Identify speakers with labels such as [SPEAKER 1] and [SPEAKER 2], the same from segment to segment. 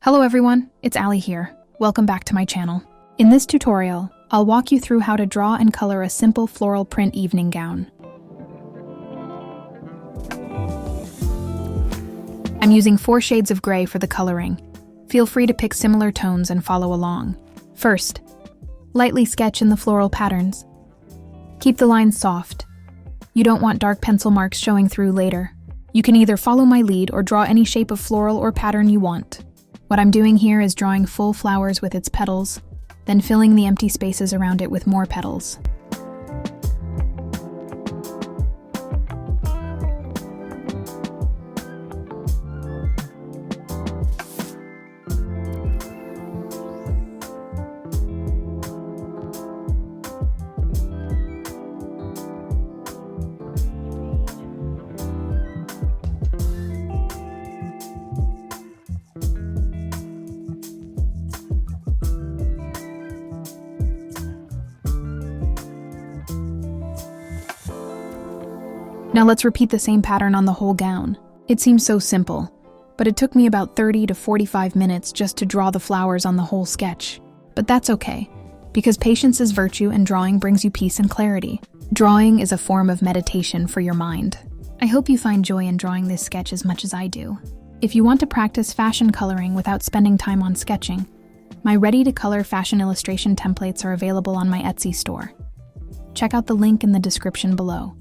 [SPEAKER 1] Hello everyone, it's Ali here. Welcome back to my channel. In this tutorial, I'll walk you through how to draw and color a simple floral print evening gown. I'm using 4 shades of gray for the coloring. Feel free to pick similar tones and follow along. First, lightly sketch in the floral patterns. Keep the lines soft. You don't want dark pencil marks showing through later. You can either follow my lead or draw any shape of floral or pattern you want. What I'm doing here is drawing full flowers with its petals, then filling the empty spaces around it with more petals. Now let's repeat the same pattern on the whole gown. It seems so simple, but it took me about 30 to 45 minutes just to draw the flowers on the whole sketch. But that's okay, because patience is virtue and drawing brings you peace and clarity. Drawing is a form of meditation for your mind. I hope you find joy in drawing this sketch as much as I do. If you want to practice fashion coloring without spending time on sketching, my ready-to-color fashion illustration templates are available on my Etsy store. Check out the link in the description below.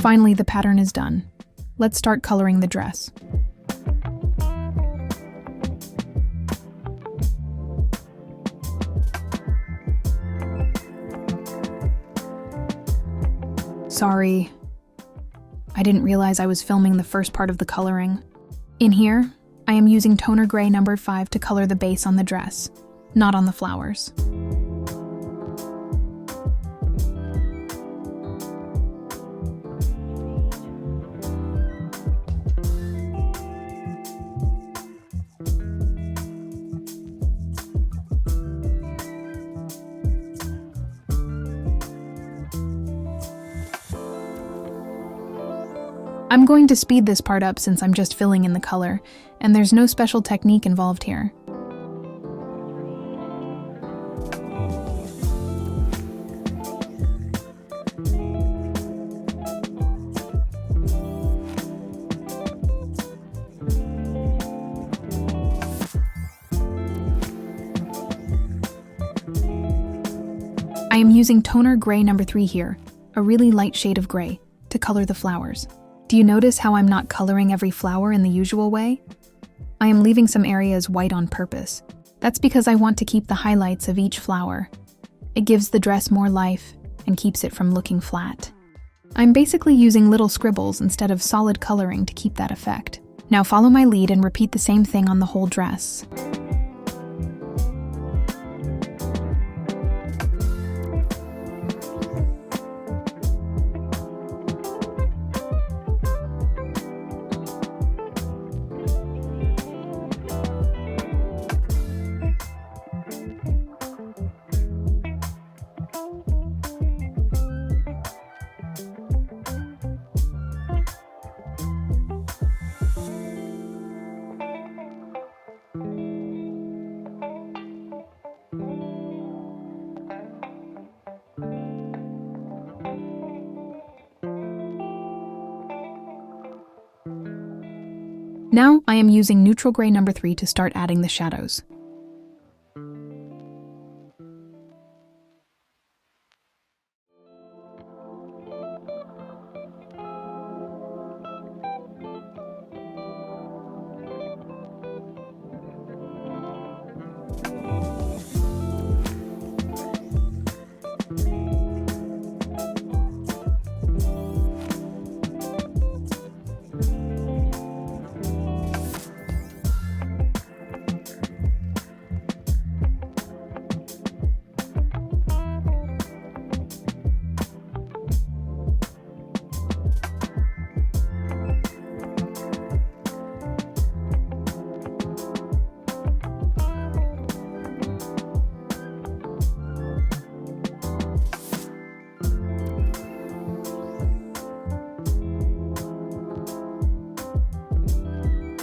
[SPEAKER 1] Finally, the pattern is done. Let's start coloring the dress. Sorry, I didn't realize I was filming the first part of the coloring. In here, I am using toner gray number 5 to color the base on the dress, not on the flowers. I'm going to speed this part up since I'm just filling in the color, and there's no special technique involved here. I am using toner gray number 3 here, a really light shade of gray, to color the flowers. Do you notice how I'm not coloring every flower in the usual way? I am leaving some areas white on purpose. That's because I want to keep the highlights of each flower. It gives the dress more life and keeps it from looking flat. I'm basically using little scribbles instead of solid coloring to keep that effect. Now follow my lead and repeat the same thing on the whole dress. Now I am using neutral gray number 3 to start adding the shadows.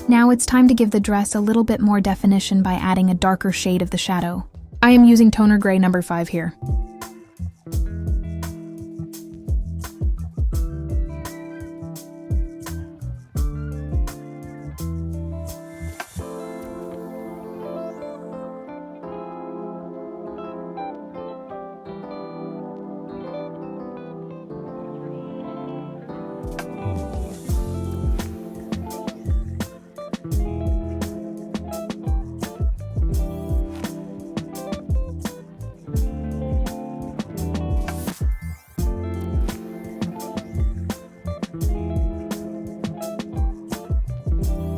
[SPEAKER 1] Now it's time to give the dress a little bit more definition by adding a darker shade of the shadow. I am using toner gray number 5 here.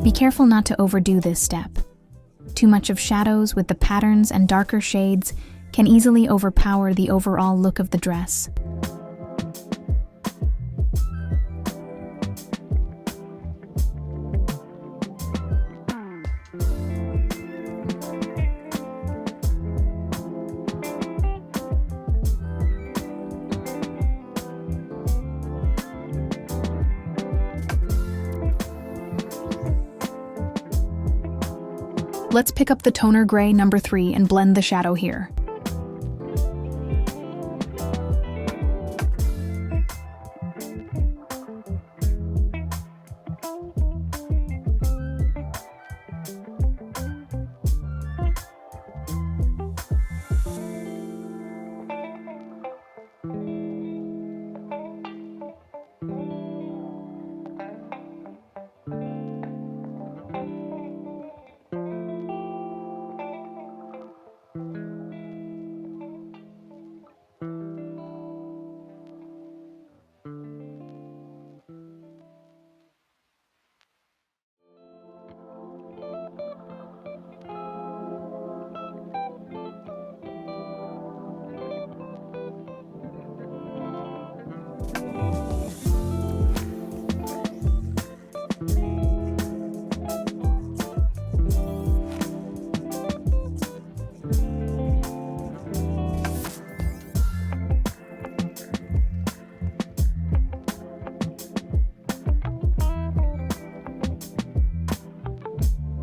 [SPEAKER 1] Be careful not to overdo this step. Too much of shadows with the patterns and darker shades can easily overpower the overall look of the dress. Let's pick up the toner gray number 3 and blend the shadow here.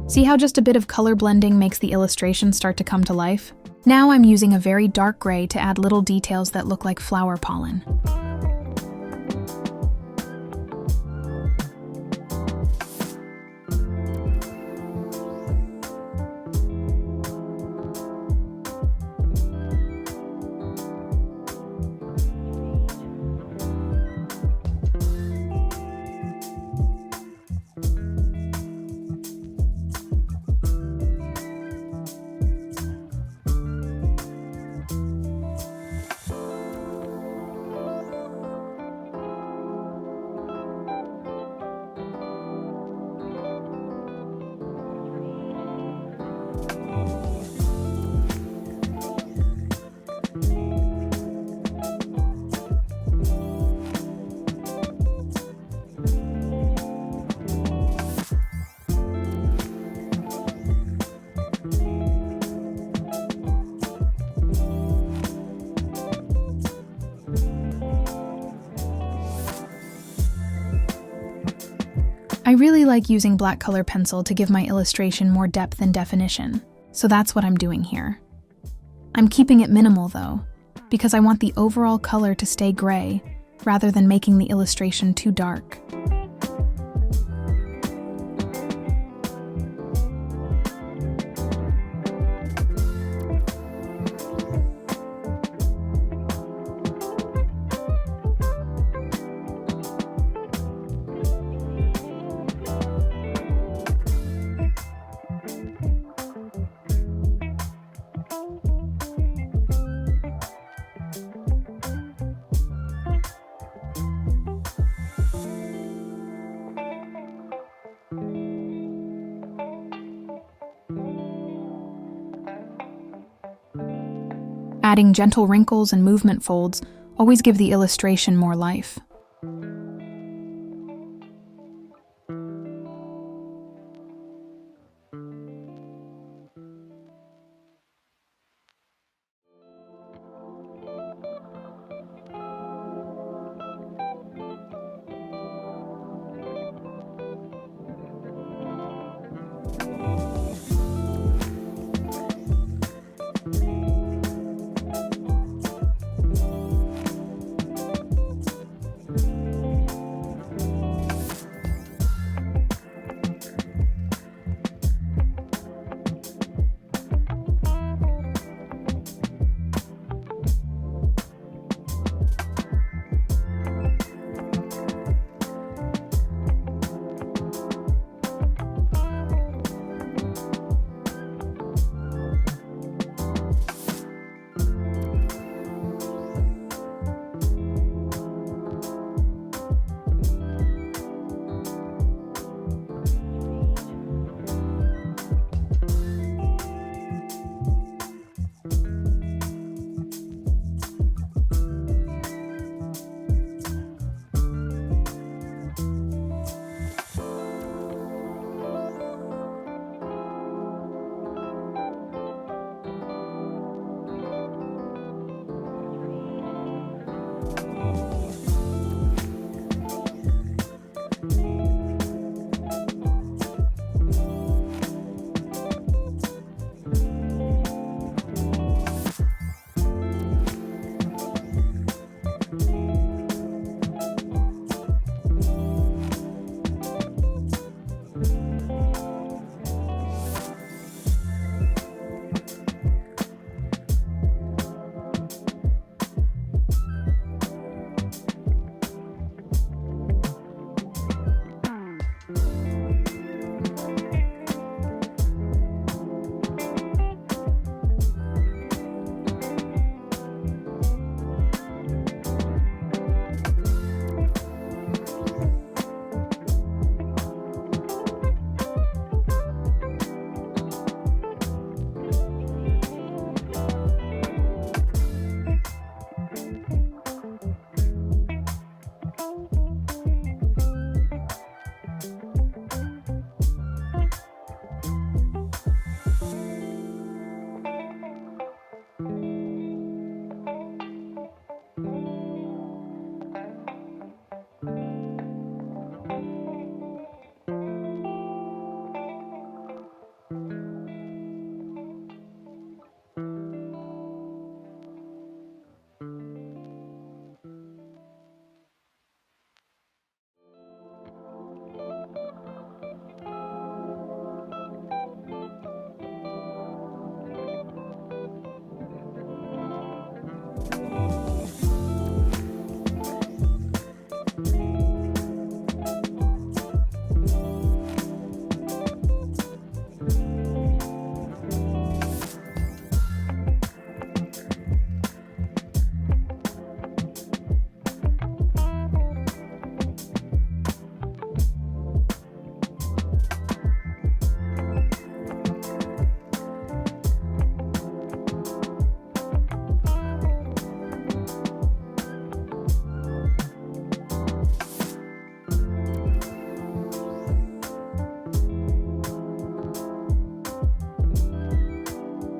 [SPEAKER 1] See how just a bit of color blending makes the illustration start to come to life? Now I'm using a very dark gray to add little details that look like flower pollen. I really like using black color pencil to give my illustration more depth and definition, so that's what I'm doing here. I'm keeping it minimal though, because I want the overall color to stay gray, rather than making the illustration too dark. Adding gentle wrinkles and movement folds always give the illustration more life.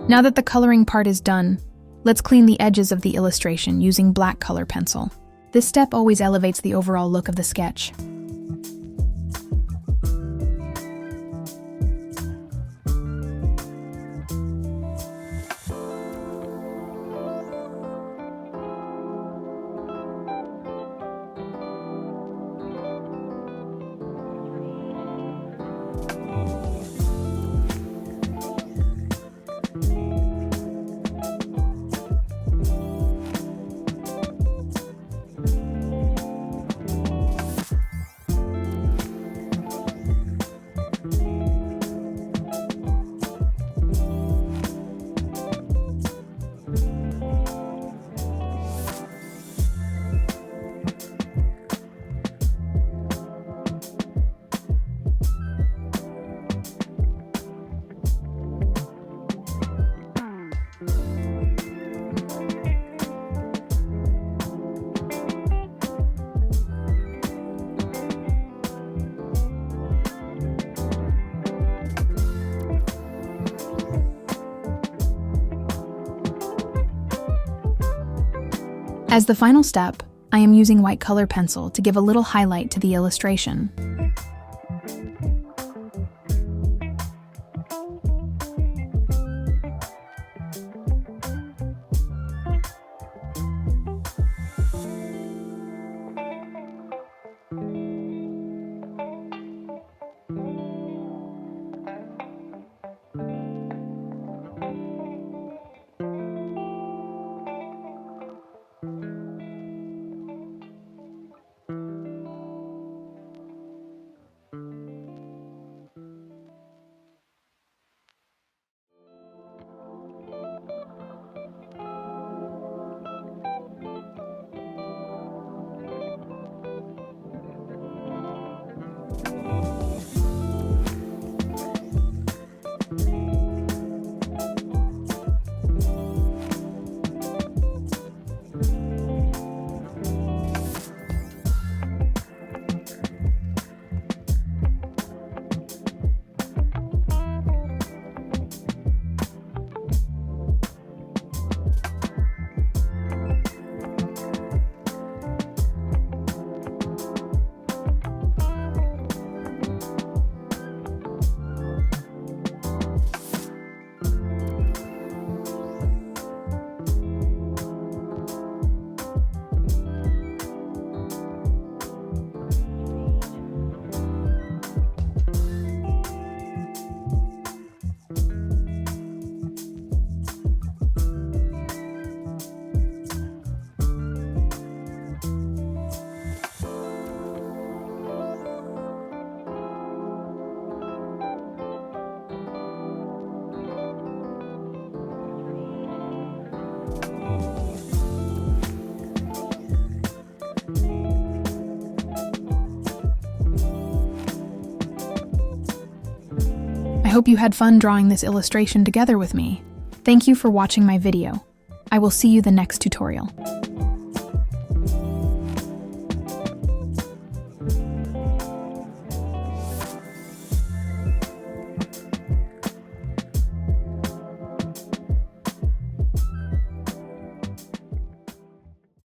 [SPEAKER 1] Now that the coloring part is done, let's clean the edges of the illustration using black color pencil. This step always elevates the overall look of the sketch. As the final step, I am using white color pencil to give a little highlight to the illustration. I hope you had fun drawing this illustration together with me. Thank you for watching my video. I will see you the next tutorial.